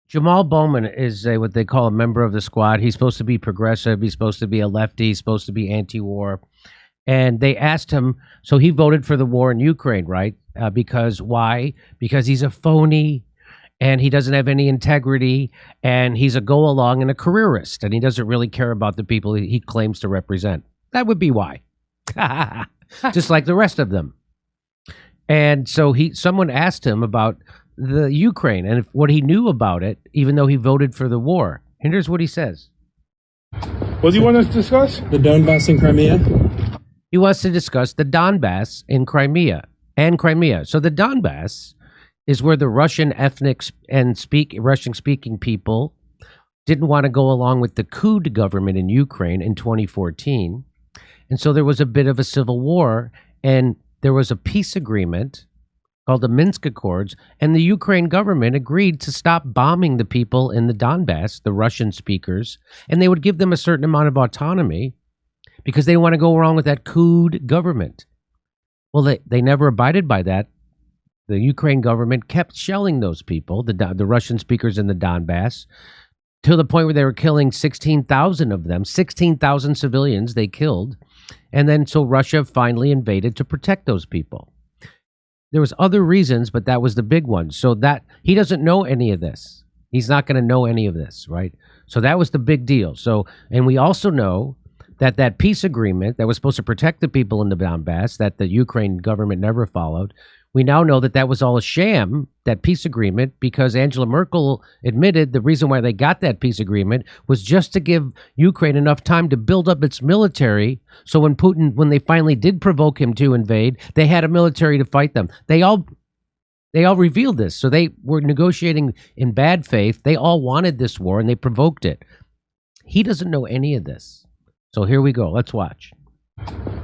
Jamal Bowman is what they call a member of the squad. He's supposed to be progressive. He's supposed to be a lefty. He's supposed to be anti-war. And they asked him, so he voted for the war in Ukraine, right? Because why? Because he's a phony and he doesn't have any integrity and he's a go-along and a careerist and he doesn't really care about the people he claims to represent. That would be why. Just like the rest of them. And so someone asked him about the Ukraine and what he knew about it, even though he voted for the war. And here's what he says. What do you want to discuss? The Donbass in Crimea? He wants to discuss the Donbass in Crimea and Crimea. So the Donbass is where the Russian ethnic and Russian-speaking people didn't want to go along with the coup government in Ukraine in 2014. And so there was a bit of a civil war, and there was a peace agreement called the Minsk Accords, and the Ukraine government agreed to stop bombing the people in the Donbass, the Russian speakers, and they would give them a certain amount of autonomy because they want to go along with that coup government. Well, they never abided by that. The Ukraine government kept shelling those people, the Russian speakers in the Donbass, to the point where they were killing 16,000 of them, 16,000 civilians they killed. And then so Russia finally invaded to protect those people. There was other reasons, but that was the big one. So that he doesn't know any of this. He's not going to know any of this, right? So that was the big deal. So, and we also know that peace agreement that was supposed to protect the people in the Donbass, that the Ukraine government never followed, we now know that was all a sham, that peace agreement, because Angela Merkel admitted the reason why they got that peace agreement was just to give Ukraine enough time to build up its military. So when they finally did provoke him to invade, they had a military to fight them. They all revealed this. So they were negotiating in bad faith. They all wanted this war and they provoked it. He doesn't know any of this. So here we go. Let's watch.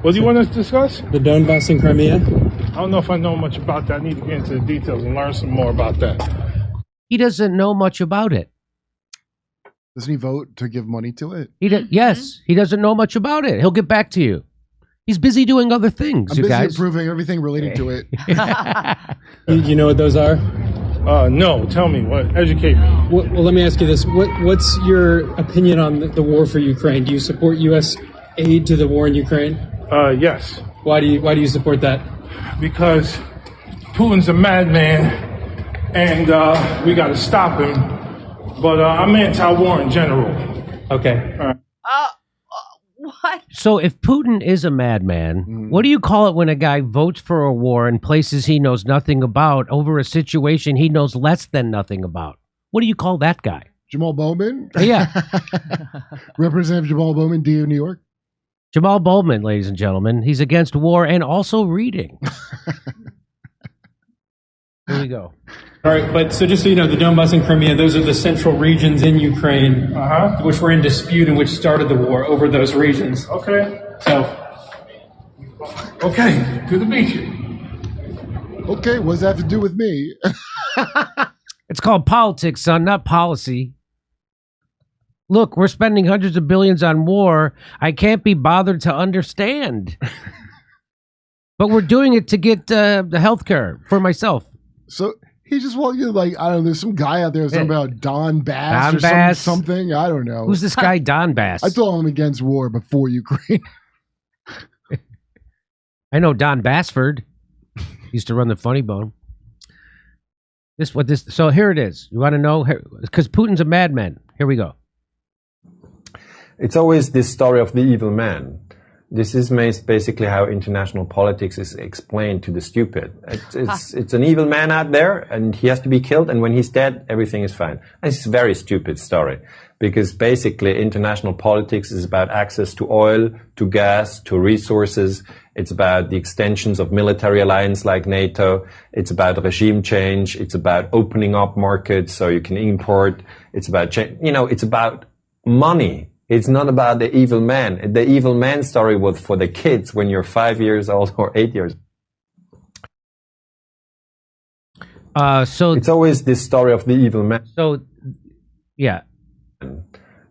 What do you want to discuss? The Donbass in Crimea? I don't know if I know much about that. I need to get into the details and learn some more about that. He doesn't know much about it. Doesn't he vote to give money to it? Yes, he doesn't know much about it. He'll get back to you. He's busy doing other things, I'm you busy guys. approving everything relating to it. You know what those are? No. Tell me. What? Educate me. Well, let me ask you this. What's your opinion on the war for Ukraine? Do you support U.S. aid to the war in Ukraine? Yes. Why do you support that? Because Putin's a madman, and we got to stop him. But I'm anti-war in general. Okay. All right. What? So if Putin is a madman, what do you call it when a guy votes for a war in places he knows nothing about over a situation he knows less than nothing about? What do you call that guy? Jamal Bowman? Yeah. Representative Jamal Bowman, DU New York. Jamal Bowman, ladies and gentlemen. He's against war and also reading. Here we go. All right, but so just so you know, the Donbass and Crimea, those are the central regions in Ukraine, which were in dispute and which started the war over those regions. Okay. So, Okay. Good to meet you. Okay, what does that have to do with me? It's called politics, son, not policy. Look, we're spending hundreds of billions on war. I can't be bothered to understand. But we're doing it to get the health care for myself. So he just wanted you like, I don't know, there's some guy out there talking about Don Bass Don or something. I don't know. Who's this guy, Don Bass? I thought I'm against war before Ukraine. I know Don Bassford. Used to run the Funny Bone. So here it is. You want to know? Because Putin's a madman. Here we go. It's always this story of the evil man. This is basically how international politics is explained to the stupid. It's an evil man out there, and he has to be killed, and when he's dead, everything is fine. And it's a very stupid story, because basically international politics is about access to oil, to gas, to resources. It's about the extensions of military alliance like NATO. It's about regime change. It's about opening up markets so you can import. It's about, it's about money. It's not about the evil man. The evil man story was for the kids when you're 5 years old or 8 years. So it's always this story of the evil man. So, yeah.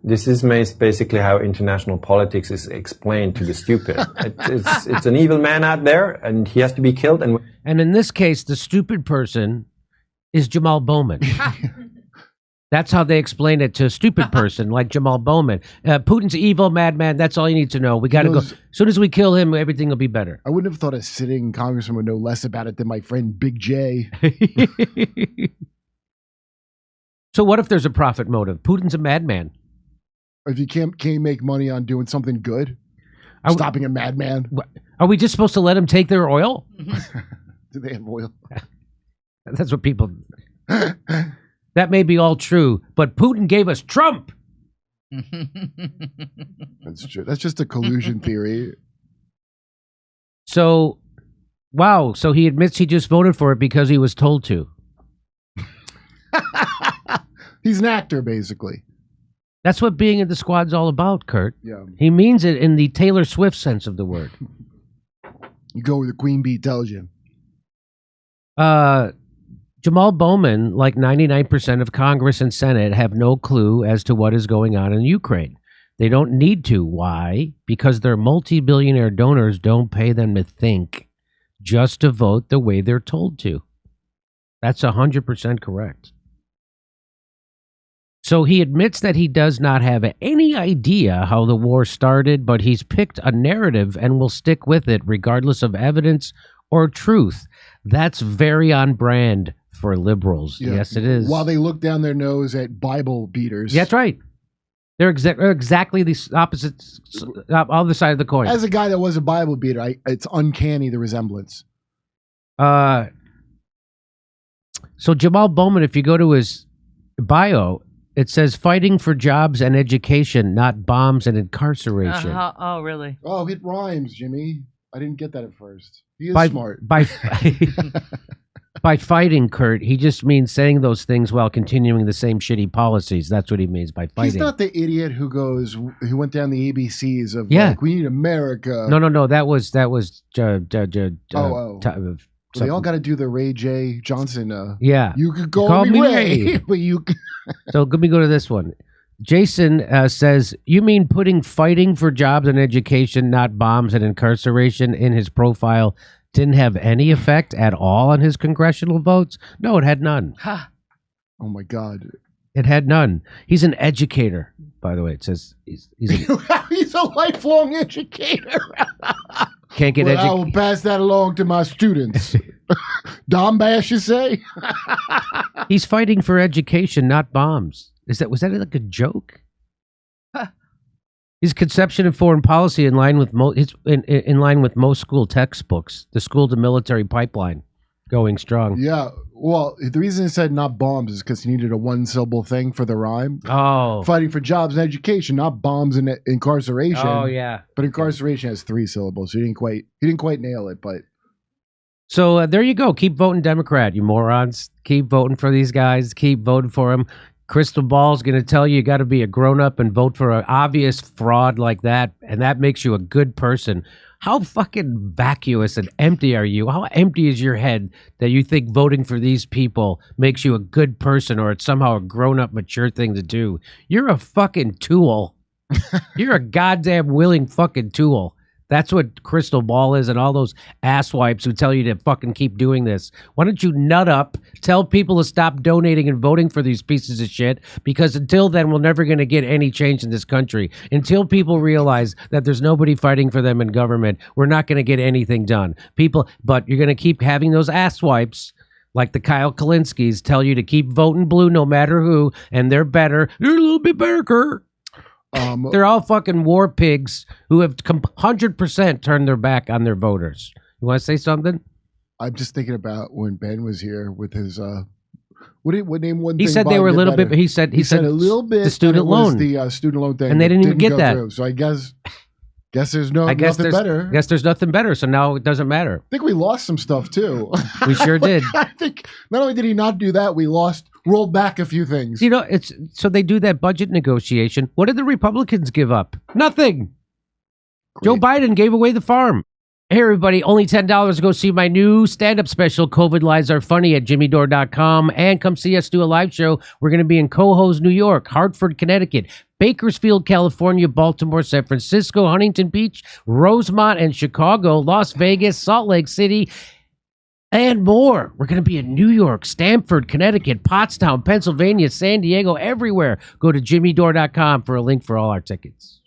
This is basically how international politics is explained to the stupid. It's an evil man out there, and he has to be killed. And in this case, the stupid person is Jamal Bowman. That's how they explain it to a stupid person like Jamal Bowman. Putin's evil, madman. That's all you need to know. We got to go. As soon as we kill him, everything will be better. I wouldn't have thought a sitting congressman would know less about it than my friend Big J. So what if there's a profit motive? Putin's a madman. If you can't make money on doing something good, stopping a madman. Are we just supposed to let him take their oil? Do they have oil? That's what people... That may be all true, but Putin gave us Trump. That's true. That's just a collusion theory. So, wow. So he admits he just voted for it because he was told to. He's an actor, basically. That's what being in the squad's all about, Kurt. Yeah. He means it in the Taylor Swift sense of the word. You go where the queen bee tells you. Jamal Bowman, like 99% of Congress and Senate, have no clue as to what is going on in Ukraine. They don't need to. Why? Because their multi-billionaire donors don't pay them to think, just to vote the way they're told to. That's 100% correct. So he admits that he does not have any idea how the war started, but he's picked a narrative and will stick with it regardless of evidence or truth. That's very on brand for liberals. Yeah. Yes, it is. While they look down their nose at Bible beaters. Yeah, that's right. They're exactly the opposite, other side of the coin. As a guy that was a Bible beater, it's uncanny, the resemblance. So Jamal Bowman, if you go to his bio, it says fighting for jobs and education, not bombs and incarceration. Oh, really? Oh, it rhymes, Jimmy. I didn't get that at first. He is smart. By fighting, Kurt, he just means saying those things while continuing the same shitty policies. That's what he means by fighting. He's not the idiot who went down the ABCs of like, we need America. No. That was. They all got to do the Ray J. Johnson. Yeah. You could call me Ray, but you. So let me go to this one. Jason says, you mean putting fighting for jobs and education, not bombs and incarceration, in his profile didn't have any effect at all on his congressional votes? No, it had none. Oh, my God. It had none. He's an educator, by the way. It says he's he's a lifelong educator. Can't get I will pass that along to my students. Don Bash, you say? He's fighting for education, not bombs. Was that like a joke? His conception of foreign policy in line with in line with most school textbooks. The school to military pipeline going strong. Yeah. Well, the reason it said not bombs is because he needed a one-syllable thing for the rhyme. Oh. Fighting for jobs and education, not bombs and incarceration. Oh, yeah. But incarceration has 3 syllables. So he didn't quite nail it, but. So there you go. Keep voting Democrat, you morons. Keep voting for these guys. Keep voting for them. Crystal Ball's going to tell you got to be a grown-up and vote for an obvious fraud like that, and that makes you a good person. How fucking vacuous and empty are you? How empty is your head that you think voting for these people makes you a good person or it's somehow a grown-up, mature thing to do? You're a fucking tool. You're a goddamn willing fucking tool. That's what Crystal Ball is and all those asswipes who tell you to fucking keep doing this. Why don't you nut up, tell people to stop donating and voting for these pieces of shit, because until then, we're never going to get any change in this country. Until people realize that there's nobody fighting for them in government, we're not going to get anything done. But you're going to keep having those asswipes like the Kyle Kalinskis tell you to keep voting blue no matter who, and they're better. They're a little bit better, Kurt. They're all fucking war pigs who have 100% turned their back on their voters. You want to say something? I'm just thinking about when Ben was here with his what name one he thing said they were a little bit. He said a little bit the student loan, the student loan thing, and they didn't even get that. Through. So I guess there's nothing better. I guess there's nothing better. So now it doesn't matter. I think we lost some stuff too. We sure did. I think not only did he not do that, we rolled back a few things. You know, it's so they do that budget negotiation. What did the Republicans give up? Nothing. Great. Joe Biden gave away the farm. Hey, everybody, only $10 to go see my new stand-up special, COVID Lies Are Funny, at jimmydore.com. And come see us do a live show. We're going to be in Cohoes, New York, Hartford, Connecticut, Bakersfield, California, Baltimore, San Francisco, Huntington Beach, Rosemont, and Chicago, Las Vegas, Salt Lake City, and more. We're going to be in New York, Stamford, Connecticut, Pottstown, Pennsylvania, San Diego, everywhere. Go to jimmydore.com for a link for all our tickets.